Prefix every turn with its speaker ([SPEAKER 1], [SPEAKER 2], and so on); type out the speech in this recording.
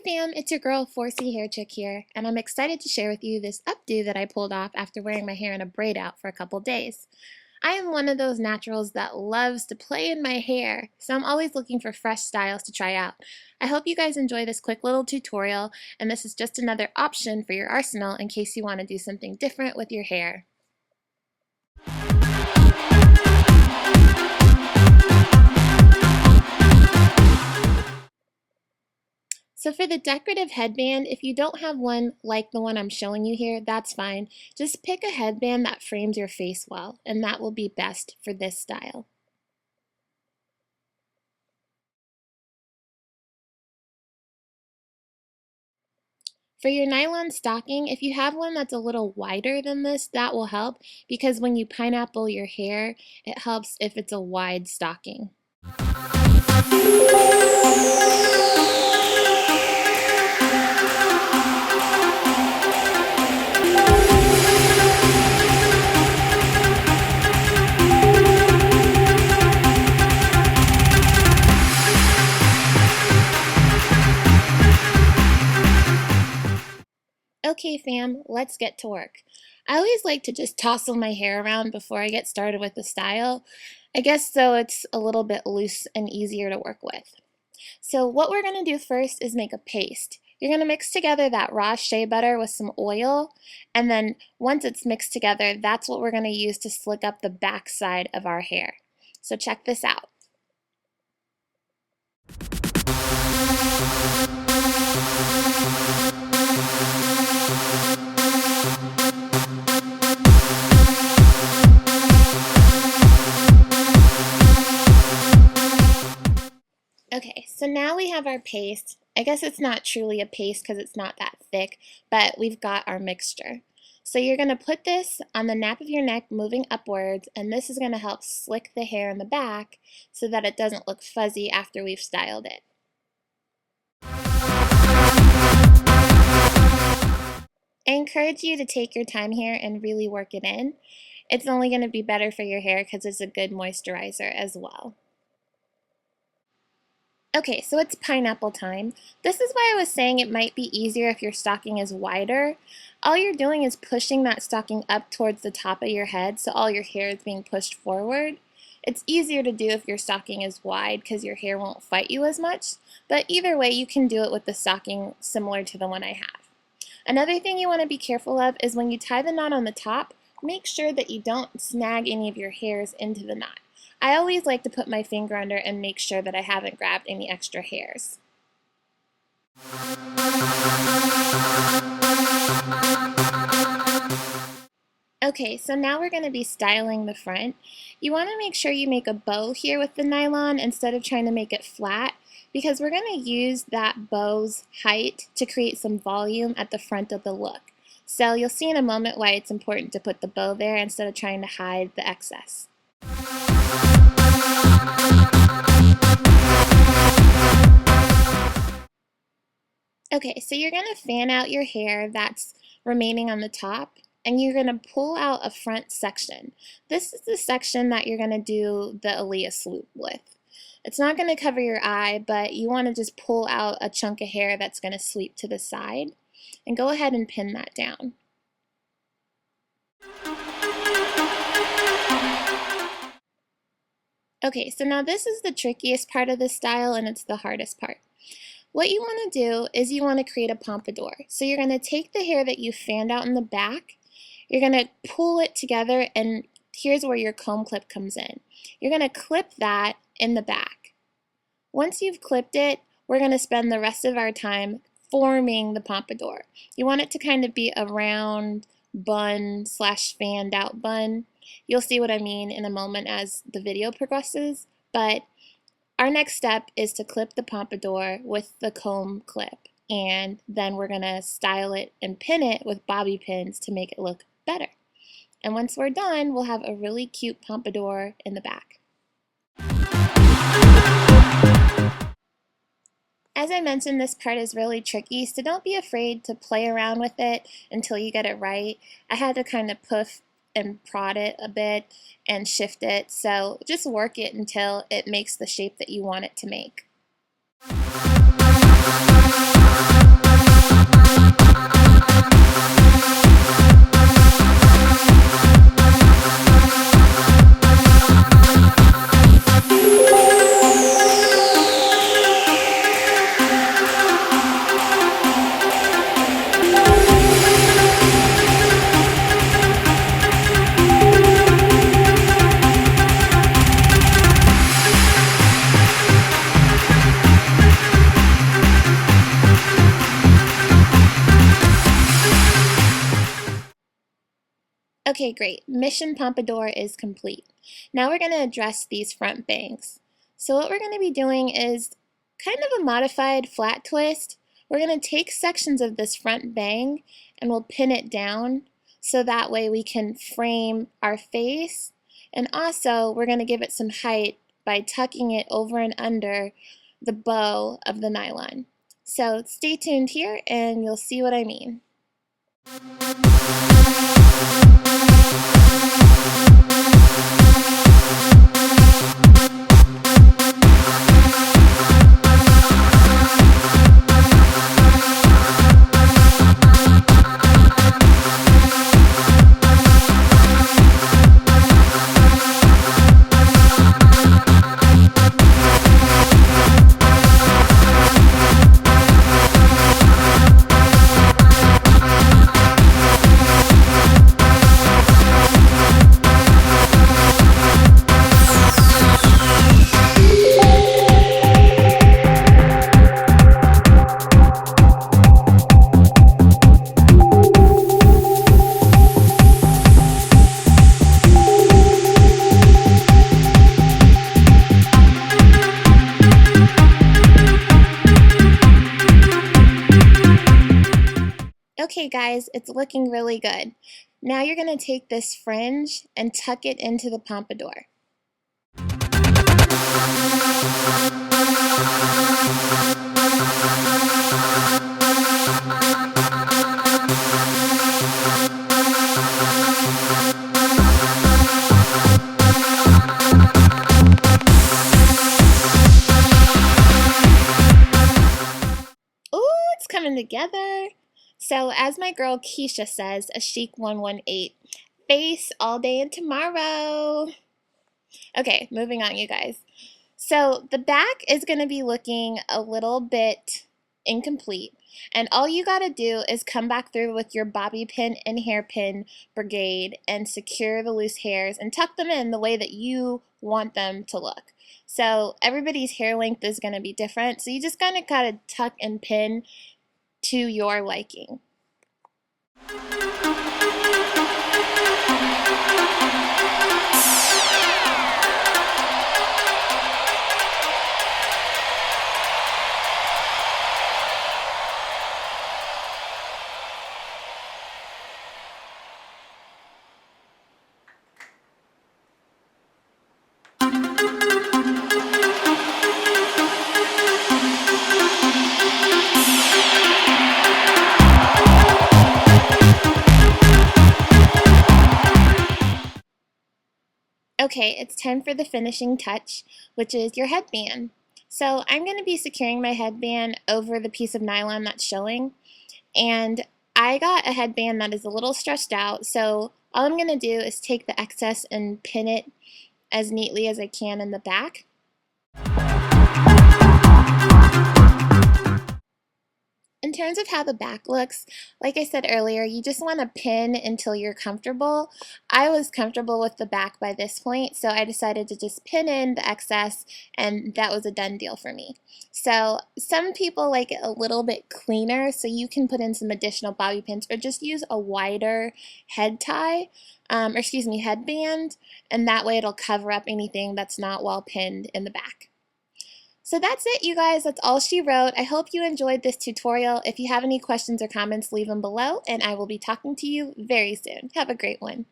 [SPEAKER 1] fam, it's your girl 4C Hair Chick here, and I'm excited to share with you this updo that I pulled off after wearing my hair in a braid out for a couple days. I am one of those naturals that loves to play in my hair, so I'm always looking for fresh styles to try out. I hope you guys enjoy this quick little tutorial, and this is just another option for your arsenal in case you want to do something different with your hair. So for the decorative headband, if you don't have one like the one I'm showing you here, that's fine. Just pick a headband that frames your face well, and that will be best for this style. For your nylon stocking, if you have one that's a little wider than this, that will help because when you pineapple your hair, it helps if it's a wide stocking. Okay fam, let's get to work. I always like to just tousle my hair around before I get started with the style. I guess so it's a little bit loose and easier to work with. So what we're going to do first is make a paste. You're going to mix together that raw shea butter with some oil, and then once it's mixed together, that's what we're going to use to slick up the back side of our hair. So check this out. Okay, so now we have our paste. I guess it's not truly a paste because it's not that thick, but we've got our mixture. So you're going to put this on the nape of your neck moving upwards, and this is going to help slick the hair in the back so that it doesn't look fuzzy after we've styled it. I encourage you to take your time here and really work it in. It's only going to be better for your hair because it's a good moisturizer as well. Okay, so it's pineapple time. This is why I was saying it might be easier if your stocking is wider. All you're doing is pushing that stocking up towards the top of your head, so all your hair is being pushed forward. It's easier to do if your stocking is wide because your hair won't fight you as much, but either way you can do it with the stocking similar to the one I have. Another thing you want to be careful of is when you tie the knot on the top, make sure that you don't snag any of your hairs into the knot. I always like to put my finger under and make sure that I haven't grabbed any extra hairs. Okay, so now we're going to be styling the front. You want to make sure you make a bow here with the nylon instead of trying to make it flat, because we're going to use that bow's height to create some volume at the front of the look. So you'll see in a moment why it's important to put the bow there instead of trying to hide the excess. Okay, so you're going to fan out your hair that's remaining on the top, and you're going to pull out a front section. This is the section that you're going to do the Elias loop with. It's not going to cover your eye, but you want to just pull out a chunk of hair that's going to sweep to the side, and go ahead and pin that down. Okay, so now this is the trickiest part of the style, and it's the hardest part. What you want to do is you want to create a pompadour. So you're going to take the hair that you fanned out in the back, you're going to pull it together, and here's where your comb clip comes in. You're going to clip that in the back. Once you've clipped it, we're going to spend the rest of our time forming the pompadour. You want it to kind of be a round bun / fanned out bun. You'll see what I mean in a moment as the video progresses, but our next step is to clip the pompadour with the comb clip, and then we're going to style it and pin it with bobby pins to make it look better. And once we're done, we'll have a really cute pompadour in the back. As I mentioned, this part is really tricky, so don't be afraid to play around with it until you get it right. I had to kind of puff and prod it a bit and shift it, so just work it until it makes the shape that you want it to make. Okay, great. Mission Pompadour is complete. Now we're going to address these front bangs. So what we're going to be doing is kind of a modified flat twist. We're going to take sections of this front bang and we'll pin it down so that way we can frame our face, and also we're going to give it some height by tucking it over and under the bow of the nylon. So stay tuned here and you'll see what I mean. Okay guys, it's looking really good. Now you're going to take this fringe and tuck it into the pompadour. Ooh, it's coming together. So as my girl Keisha says, a chic 118, face all day and tomorrow. Okay, moving on you guys. So the back is going to be looking a little bit incomplete, and all you got to do is come back through with your bobby pin and hairpin brigade and secure the loose hairs and tuck them in the way that you want them to look. So everybody's hair length is going to be different, so you just kind of got to tuck and pin to your liking. Okay, it's time for the finishing touch, which is your headband. So I'm going to be securing my headband over the piece of nylon that's showing, and I got a headband that is a little stretched out, so all I'm going to do is take the excess and pin it as neatly as I can in the back. In terms of how the back looks, like I said earlier, you just want to pin until you're comfortable. I was comfortable with the back by this point, so I decided to just pin in the excess, and that was a done deal for me. So some people like it a little bit cleaner, so you can put in some additional bobby pins or just use a wider head tie, headband, and that way it'll cover up anything that's not well pinned in the back. So that's it, you guys. That's all she wrote. I hope you enjoyed this tutorial. If you have any questions or comments, leave them below, and I will be talking to you very soon. Have a great one.